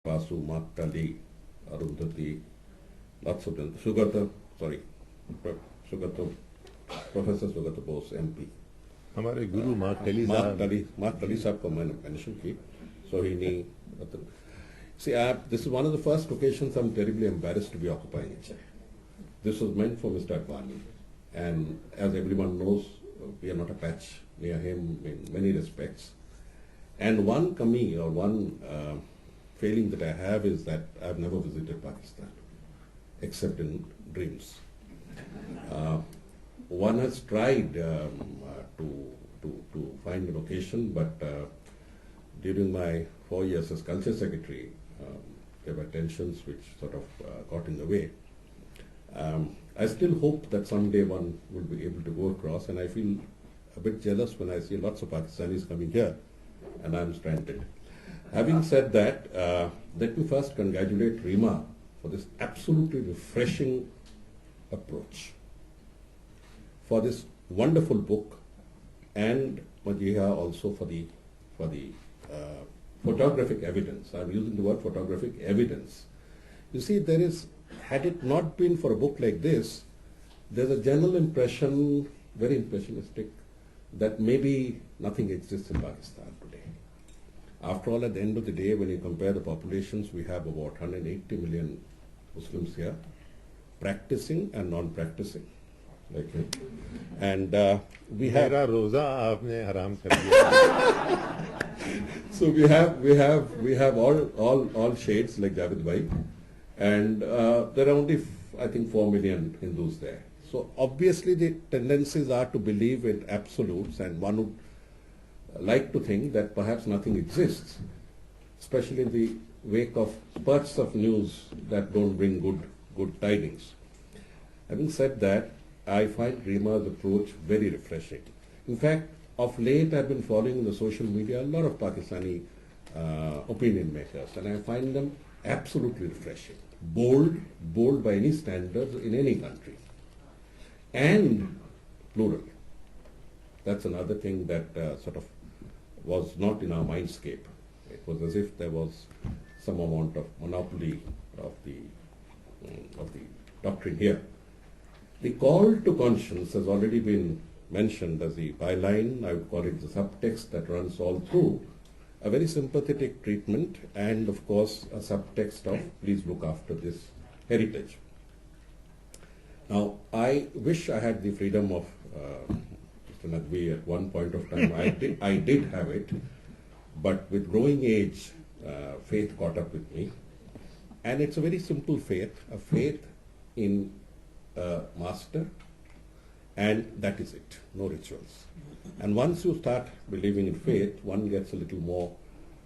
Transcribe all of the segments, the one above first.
Vasu, Martali, Arundhati, lots of them. Sugata, sorry, Sugata, Professor Sugata Bose, MP. हमारे गुरु मार्टली साहब Martali साहब को मैंने mention की, Sohini. See, this is one of the first occasions I'm terribly embarrassed to be occupying a chair. This was meant for Mr. Advani, and as everyone knows, we are not a patch near him in many respects. And one kami or one failing that I have is that I've never visited Pakistan, except in dreams. One has tried to find an occasion, but during my 4 years as culture secretary, there were tensions which sort of got in the way. I still hope that someday one will be able to go across, and I feel a bit jealous when I see lots of Pakistanis coming here and I'm stranded. Having said that, let me first congratulate Rima for this absolutely refreshing approach, for this wonderful book, and Majiha also for the photographic evidence. I'm using the word photographic evidence. You see, there is, had it not been for a book like this, there's a general impression, very impressionistic, that maybe nothing exists in Pakistan today. After all, at the end of the day, when you compare the populations, we have about 180 million Muslims here, practicing and non-practicing. Like, and we have मेरा रोजा आपने हराम कर दिया. So we have all shades like Javed Bhai, and there are only I think 4 million Hindus there. So obviously the tendencies are to believe in absolutes, and one would like to think that perhaps nothing exists, especially in the wake of spurts of news that don't bring good tidings. Having said that, I find Rima's approach very refreshing. In fact, of late I've been following in the social media a lot of Pakistani opinion makers, and I find them absolutely refreshing. Bold by any standards in any country, and plural. That's another thing that sort of was not in our mindscape. It was as if there was some amount of monopoly of the doctrine here. The call to conscience has already been mentioned as the byline. I would call it the subtext that runs all through. A very sympathetic treatment, and of course a subtext of please look after this heritage. Now, I wish I had the freedom of Mr. Naqvi at one point of time. I did have it, but with growing age, faith caught up with me. And it's a very simple faith, a faith in a master, and that is it, no rituals. And once you start believing in faith, one gets a little more,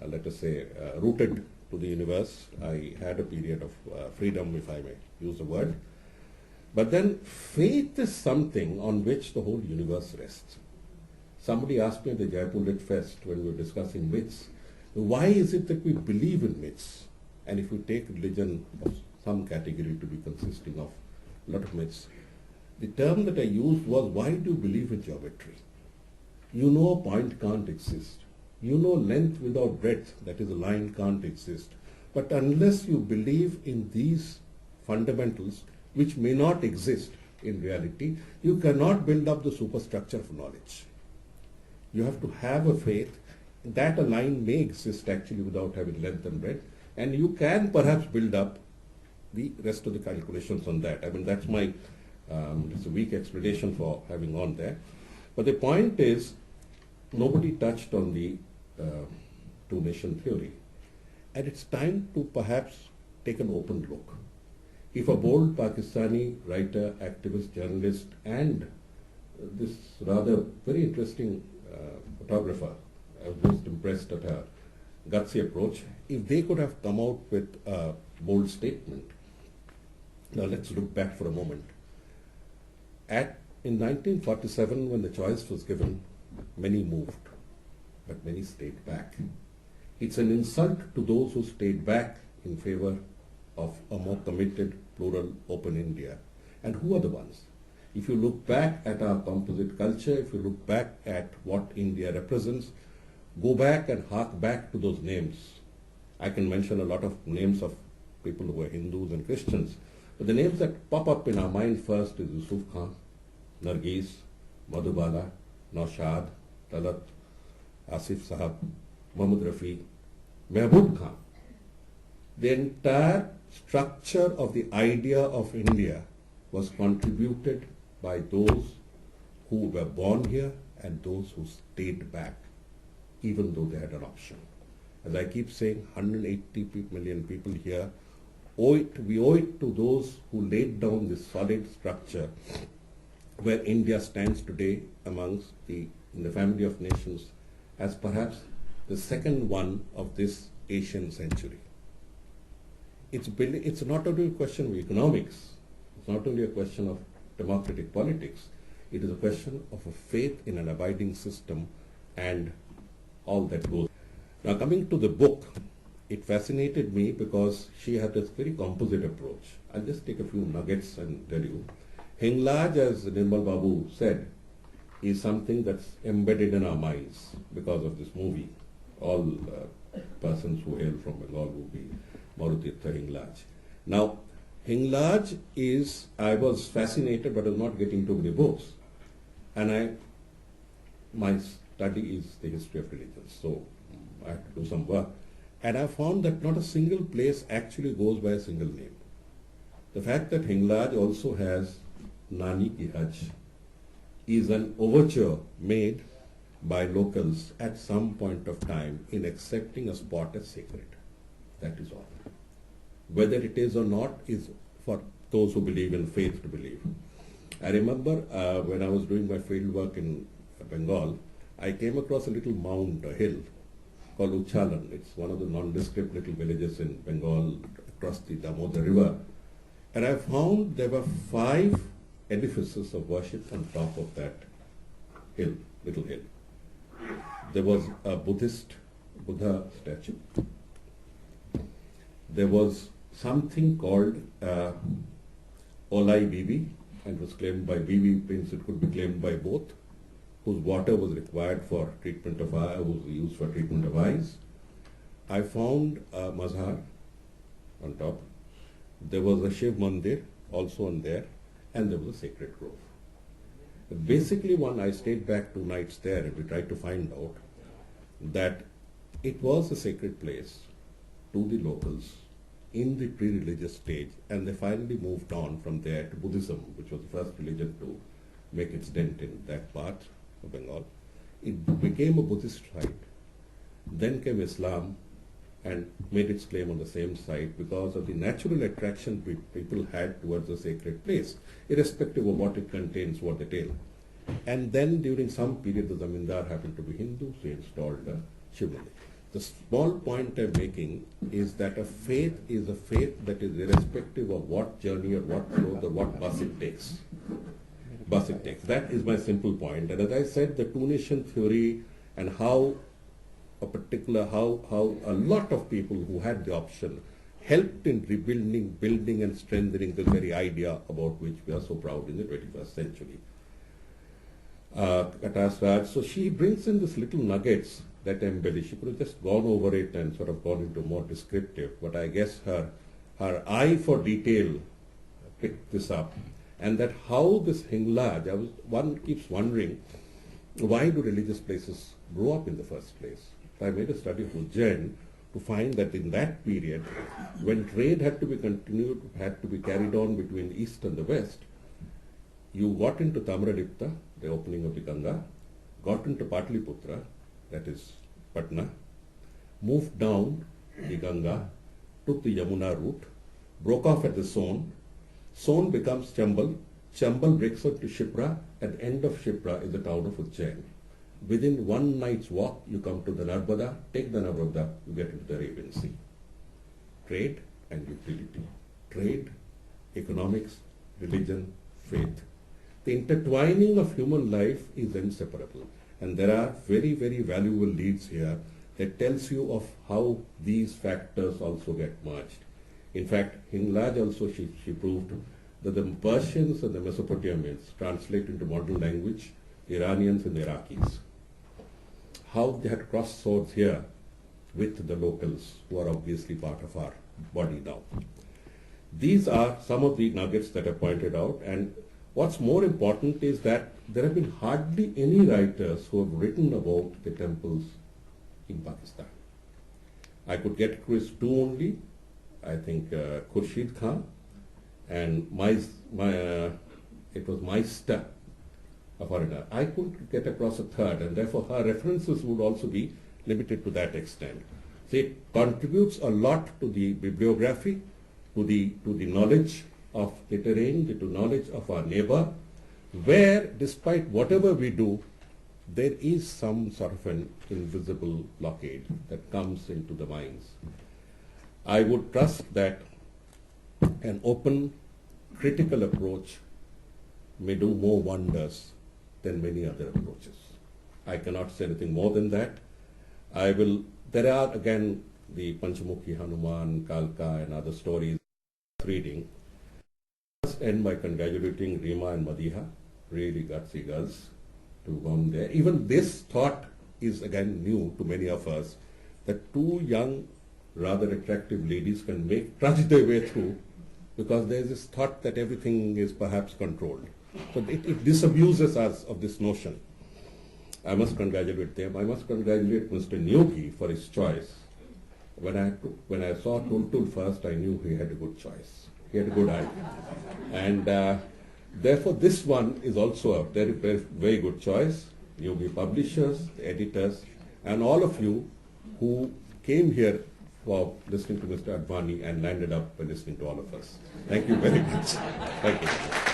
let us say, rooted to the universe. I had a period of freedom, if I may use the word. But then faith is something on which the whole universe rests. Somebody asked me at the Jaipur Lit Fest when we were discussing myths, why is it that we believe in myths? And if we take religion of some category to be consisting of a lot of myths, the term that I used was, why do you believe in geometry? You know a point can't exist. You know length without breadth, that is a line, can't exist. But unless you believe in these fundamentals, which may not exist in reality, you cannot build up the superstructure of knowledge. You have to have a faith that a line may exist actually without having length and breadth, and you can perhaps build up the rest of the calculations on that. I mean, that's my it's a weak explanation for having on there. But the point is, nobody touched on the two-nation theory. And it's time to perhaps take an open look. If a bold Pakistani writer, activist, journalist, and this rather very interesting photographer, I was most impressed at her gutsy approach, if they could have come out with a bold statement. Now let's look back for a moment. In 1947, when the choice was given, many moved, but many stayed back. It's an insult to those who stayed back in favor of a more committed, plural, open India. And who are the ones? If you look back at our composite culture, if you look back at what India represents, go back and hark back to those names. I can mention a lot of names of people who were Hindus and Christians. But the names that pop up in our mind first is Yusuf Khan, Nargis, Madhubala, Naushad, Talat, Asif Sahab, Muhammad Rafi, Mehboob Khan. The entire structure of the idea of India was contributed by those who were born here and those who stayed back, even though they had an option. As I keep saying, 180 million people here, we owe it to those who laid down this solid structure where India stands today in the family of nations as perhaps the second one of this Asian century. It's not only a question of economics, it's not only a question of democratic politics, it is a question of a faith in an abiding system and all that goes. Now coming to the book, it fascinated me because she had this very composite approach. I'll just take a few nuggets and tell you. Hinglaj, as Nirmal Babu said, is something that's embedded in our minds because of this movie. All persons who hail from Bengal will be Marutirtha Hinglaj. Now, Hinglaj I was fascinated but I was not getting too many books. And my study is the history of religions, so I had to do some work. And I found that not a single place actually goes by a single name. The fact that Hinglaj also has Nani Ki Haj is an overture made by locals at some point of time in accepting a spot as sacred. That is all. Whether it is or not is for those who believe in faith to believe. I remember when I was doing my field work in Bengal, I came across a little mound, a hill, called Uchalan. It's one of the nondescript little villages in Bengal across the Damodar River. And I found there were 5 edifices of worship on top of that hill, little hill. There was a Buddha statue. There was something called Olai Bibi, and was claimed by Bibi, means it could be claimed by both, whose water was required for treatment of eyes, was used for treatment of eyes. I found a mazhar on top. There was a Shiv Mandir also on there, and there was a sacred grove. Basically, I stayed back 2 nights there and we tried to find out that it was a sacred place to the locals in the pre-religious stage, and they finally moved on from there to Buddhism, which was the first religion to make its dent in that part of Bengal. It became a Buddhist site. Then came Islam and made its claim on the same site because of the natural attraction people had towards the sacred place, irrespective of what it contains, what it is. And then during some period the Zamindar happened to be Hindu, so he installed a Shiv Mandir. The small point I'm making is that a faith is a faith that is irrespective of what journey or what road or what bus it takes. That is my simple point. And as I said, the two-nation theory and how a lot of people who had the option helped in rebuilding, building and strengthening the very idea about which we are so proud in the 21st century. Katasraj, so she brings in these little nuggets that embellish. She could have just gone over it and sort of gone into more descriptive, but I guess her eye for detail picked this up. And that how this Hinglaj, one keeps wondering, why do religious places grow up in the first place? So I made a study of Ujjain to find that in that period, when trade had to be continued, had to be carried on between the east and the west, you got into Tamradipta, the opening of the Ganga, got into Patliputra, that is Patna, moved down the Ganga, took the Yamuna route, broke off at the Son. Son becomes Chambal. Chambal breaks out to Shipra. At the end of Shipra is the town of Ujjain. Within 1 night's walk, you come to the Narmada, take the Narmada, you get into the Arabian Sea. Trade and utility. Trade, economics, religion, faith. The intertwining of human life is inseparable. And there are very, very valuable leads here that tells you of how these factors also get merged. In fact, Hinglaj also, she proved that the Persians and the Mesopotamians translate into modern language, the Iranians and the Iraqis. How they had crossed swords here with the locals who are obviously part of our body now. These are some of the nuggets that are pointed out, and what's more important is that there have been hardly any writers who have written about the temples in Pakistan. I could get Chris two only, I think Khurshid Khan, and it was Meister, a foreigner. I couldn't get across a third, and therefore her references would also be limited to that extent. So it contributes a lot to the bibliography, to the knowledge of the terrain, to knowledge of our neighbor, where despite whatever we do, there is some sort of an invisible blockade that comes into the minds. I would trust that an open, critical approach may do more wonders than many other approaches. I cannot say anything more than that. There are again the Panchamukhi Hanuman, Kalka and other stories reading. I must end by congratulating Rima and Madiha, really gutsy girls, to go on there. Even this thought is again new to many of us, that two young, rather attractive ladies can trudge their way through, because there is this thought that everything is perhaps controlled. So it disabuses us of this notion. I must congratulate them. I must congratulate Mr. Nyogi for his choice. When I saw Tultul first, I knew he had a good choice. He had a good eye. And therefore, this one is also a very, very, very good choice. Yogi publishers, the editors, and all of you who came here for listening to Mr. Advani and landed up by listening to all of us. Thank you very much. Thank you.